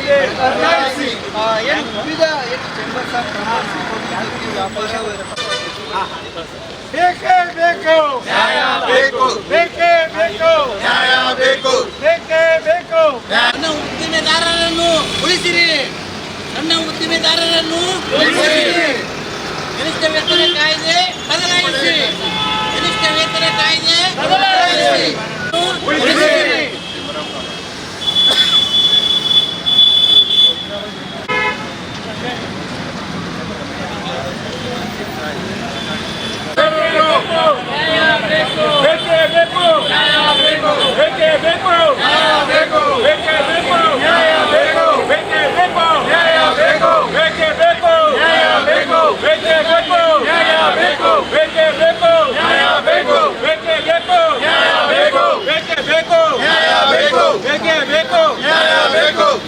ಕಾಯ್ದೆ ಏನು ವಿವಿಧ ಚೇಂಬರ್ಸ್ ಆಫ್ ಬೇಕೇ ಬೇಕು ನ್ಯಾಯ ಬೇಕು ಬೇಕೇ ಬೇಕು ನ್ಯಾಯ ಬೇಕು ಬೇಕೇ ಬೇಕು. ಸಣ್ಣ ಉದ್ದಿಮೆದಾರರನ್ನು ಉಳಿಸಿರಿ, ಸಣ್ಣ ಉದ್ದಿಮೆದಾರರನ್ನು ಉಳಿಸಿರಿ. ಕನಿಷ್ಠ ವೇತನ ಕಾಯ್ದೆ ಬದಲಾಯಿಸಿ, ಕನಿಷ್ಠ ವೇತನ ಕಾಯ್ದೆ ಬದಲಾಯಿಸಿ ಉಳಿಸಿರಿ.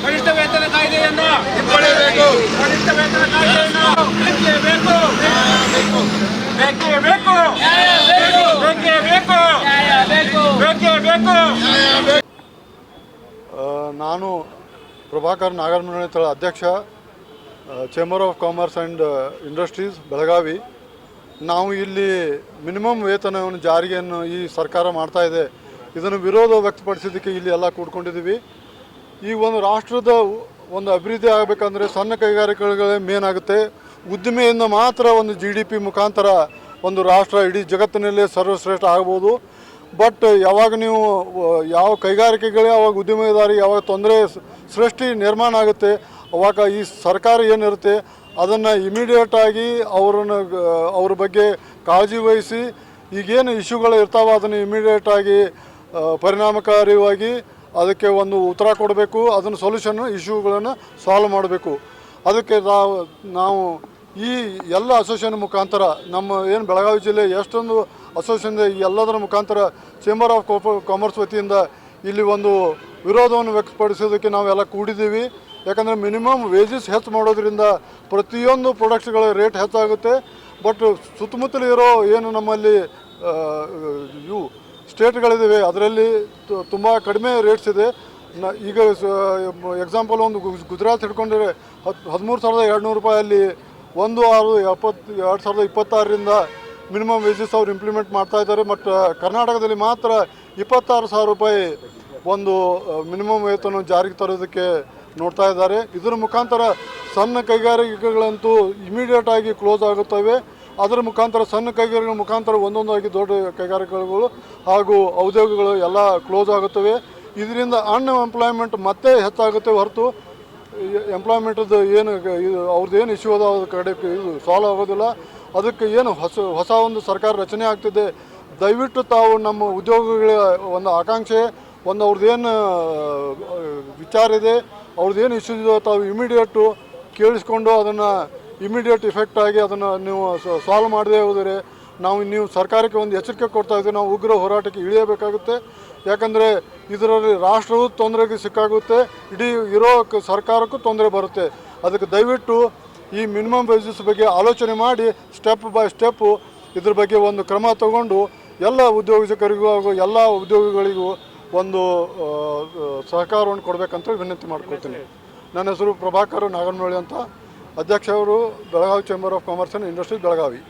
ಕನಿಷ್ಠ ವೇತನ ಕಾಯ್ದೆಯನ್ನು ಹಿಂಪಡೆಯಬೇಕು, ಕನಿಷ್ಠ ವೇತನ ಕಾಯ್ದೆಯನ್ನು ಬೇಕೇ ಬೇಕು, ಬೇಕೇ ಬೇಕು, ಬೇಕೇ ಬೇಕು, ಬೇಕೇ ಬೇಕು. ನಾನು ಪ್ರಭಾಕರ್ ನಾಗರಮುನಿತಳ ಅಧ್ಯಕ್ಷ, chamber of commerce and industries Belagavi. ನಾವು ಇಲ್ಲಿ ಮಿನಿಮಮ್ ವೇತನವನ್ನು ಜಾರಿಗೆಯನ್ನು ಈ ಸರ್ಕಾರ ಮಾಡ್ತಾ ಇದೆ. ಇದನ್ನು ವಿರೋಧ ವ್ಯಕ್ತಪಡಿಸೋದಕ್ಕೆ ಇಲ್ಲಿ ಎಲ್ಲ ಕೂಡ್ಕೊಂಡಿದ್ದೀವಿ. ಈ ಒಂದು ರಾಷ್ಟ್ರದ ಒಂದು ಅಭಿವೃದ್ಧಿ ಆಗಬೇಕಂದ್ರೆ ಸಣ್ಣ ಕೈಗಾರಿಕೆಗಳೇ ಮೇನ್ ಆಗುತ್ತೆ. ಉದ್ದಿಮೆಯಿಂದ ಮಾತ್ರ ಒಂದು GDP ಮುಖಾಂತರ ಒಂದು ರಾಷ್ಟ್ರ ಇಡೀ ಜಗತ್ತಿನಲ್ಲೇ ಸರ್ವಶ್ರೇಷ್ಠ ಆಗ್ಬೋದು. ಬಟ್ ಯಾವಾಗ ನೀವು ಯಾವ ಕೈಗಾರಿಕೆಗಳೇ ಅವಾಗ ಉದ್ದಿಮೆದಾರಿ ಯಾವಾಗ ತೊಂದರೆ ಸೃಷ್ಟಿ ನಿರ್ಮಾಣ ಆಗುತ್ತೆ, ಅವಾಗ ಈ ಸರ್ಕಾರ ಏನಿರುತ್ತೆ ಅದನ್ನು ಇಮಿಡಿಯೇಟಾಗಿ ಅವ್ರ ಬಗ್ಗೆ ಕಾಳಜಿ ವಹಿಸಿ ಈಗೇನು ಇಶ್ಯೂಗಳು ಇರ್ತಾವೆ ಅದನ್ನು ಇಮಿಡಿಯೇಟಾಗಿ ಪರಿಣಾಮಕಾರಿಯಾಗಿ ಅದಕ್ಕೆ ಒಂದು ಉತ್ತರ ಕೊಡಬೇಕು. ಅದನ್ನು ಸೊಲ್ಯೂಷನ್ ಇಶ್ಯೂಗಳನ್ನು ಸಾಲ್ವ್ ಮಾಡಬೇಕು. ಅದಕ್ಕೆ ನಾವು ಈ ಎಲ್ಲ ಅಸೋಸಿಯೇಷನ್ ಮುಖಾಂತರ ನಮ್ಮ ಏನು ಬೆಳಗಾವಿ ಜಿಲ್ಲೆ ಎಷ್ಟೊಂದು ಅಸೋಸಿಯೇಷನ್ ಇದೆ, ಎಲ್ಲದರ ಮುಖಾಂತರ ಚೇಂಬರ್ ಆಫ್ ಕಾಮರ್ಸ್ ವತಿಯಿಂದ ಇಲ್ಲಿ ಒಂದು ವಿರೋಧವನ್ನು ವ್ಯಕ್ತಪಡಿಸೋದಕ್ಕೆ ನಾವೆಲ್ಲ ಕೂಡಿದ್ದೀವಿ. ಯಾಕಂದರೆ ಮಿನಿಮಮ್ ವೇಜಸ್ ಹೆಚ್ಚು ಮಾಡೋದ್ರಿಂದ ಪ್ರತಿಯೊಂದು ಪ್ರಾಡಕ್ಟ್ಸ್ಗಳ ರೇಟ್ ಹೆಚ್ಚಾಗುತ್ತೆ. ಬಟ್ ಸುತ್ತಮುತ್ತಲು ಇರೋ ಏನು ನಮ್ಮಲ್ಲಿ ಇವು ಸ್ಟೇಟ್ಗಳಿದ್ದಾವೆ ಅದರಲ್ಲಿ ತುಂಬ ಕಡಿಮೆ ರೇಟ್ಸ್ ಇದೆ. ಈಗ ಎಕ್ಸಾಂಪಲ್ ಒಂದು ಗುಜರಾತ್ ಹಿಡ್ಕೊಂಡ್ರೆ 13,200 ರೂಪಾಯಲ್ಲಿ 1/6/2026ರಿಂದ ಮಿನಿಮಮ್ ವೇಜಸ್ ಅವ್ರು ಇಂಪ್ಲಿಮೆಂಟ್ ಮಾಡ್ತಾ ಇದ್ದಾರೆ. ಬಟ್ ಕರ್ನಾಟಕದಲ್ಲಿ ಮಾತ್ರ 26,000 ರೂಪಾಯಿ ಒಂದು ಮಿನಿಮಮ್ ವೇತನ ಜಾರಿಗೆ ತರೋದಕ್ಕೆ ನೋಡ್ತಾ ಇದ್ದಾರೆ. ಇದರ ಮುಖಾಂತರ ಸಣ್ಣ ಕೈಗಾರಿಕೆಗಳಂತೂ ಇಮಿಡಿಯೇಟಾಗಿ ಕ್ಲೋಸ್ ಆಗುತ್ತವೆ. ಅದರ ಮುಖಾಂತರ ಸಣ್ಣ ಕೈಗಾರಿಕೆಗಳ ಮುಖಾಂತರ ಒಂದೊಂದಾಗಿ ದೊಡ್ಡ ಕೈಗಾರಿಕೆಗಳು ಹಾಗೂ ಉದ್ಯೋಗಗಳು ಎಲ್ಲ ಕ್ಲೋಸ್ ಆಗುತ್ತವೆ. ಇದರಿಂದ ಅನ್ಎಂಪ್ಲಾಯ್ಮೆಂಟ್ ಮತ್ತೆ ಹೆಚ್ಚಾಗುತ್ತೆ ಹೊರತು ಎಂಪ್ಲಾಯ್ಮೆಂಟದ್ದು ಏನು ಅವ್ರದ್ದು ಏನು ಇಶ್ಯೂ ಅದ ಅದ್ರ ಕಡೆ ಇದು ಸಾಲ್ವ್ ಆಗೋದಿಲ್ಲ. ಅದಕ್ಕೆ ಏನು ಹೊಸ ಒಂದು ಸರ್ಕಾರ ರಚನೆ ಆಗ್ತಿದೆ. ದಯವಿಟ್ಟು ತಾವು ನಮ್ಮ ಉದ್ಯೋಗಿಗಳ ಒಂದು ಆಕಾಂಕ್ಷೆ ಒಂದು ಅವ್ರದ್ದೇನು ವಿಚಾರ ಇದೆ, ಅವ್ರದ್ದೇನು ಇಶ್ಯೂಸ್ ಇದೆ ತಾವು ಇಮಿಡಿಯೇಟು ಕೇಳಿಸ್ಕೊಂಡು ಅದನ್ನು ಇಮಿಡಿಯೇಟ್ ಇಫೆಕ್ಟ್ ಆಗಿ ಅದನ್ನು ನೀವು ಸಾಲ್ವ್ ಮಾಡದೇ ಹೋದರೆ ನೀವು ಸರ್ಕಾರಕ್ಕೆ ಒಂದು ಎಚ್ಚರಿಕೆ ಕೊಡ್ತಾ ಇದ್ದೀವಿ. ನಾವು ಉಗ್ರ ಹೋರಾಟಕ್ಕೆ ಇಳಿಯಬೇಕಾಗುತ್ತೆ. ಯಾಕಂದರೆ ಇದರಲ್ಲಿ ರಾಷ್ಟ್ರವೂ ತೊಂದರೆಗೆ ಸಿಕ್ಕಾಗುತ್ತೆ, ಇಡೀ ಇರೋ ಸರ್ಕಾರಕ್ಕೂ ತೊಂದರೆ ಬರುತ್ತೆ. ಅದಕ್ಕೆ ದಯವಿಟ್ಟು ಈ ಮಿನಿಮಮ್ ವೇಜಸ್ ಬಗ್ಗೆ ಆಲೋಚನೆ ಮಾಡಿ ಸ್ಟೆಪ್ ಬೈ ಸ್ಟೆಪ್ಪು ಇದ್ರ ಬಗ್ಗೆ ಒಂದು ಕ್ರಮ ತಗೊಂಡು ಎಲ್ಲ ಉದ್ಯೋಗಕರಿಗೂ ಹಾಗೂ ಎಲ್ಲ ಉದ್ಯೋಗಿಗಳಿಗೂ ಒಂದು ಸಹಕಾರವನ್ನು ಕೊಡಬೇಕಂತ ವಿನಂತಿ ಮಾಡ್ಕೊಳ್ತೀನಿ. ನನ್ನ ಹೆಸರು ಪ್ರಭಾಕರ್ ನಾಗರಮುನಿ ಅಂತ, ಅಧ್ಯಕ್ಷರು Belagavi chamber of commerce and industries Belagavi.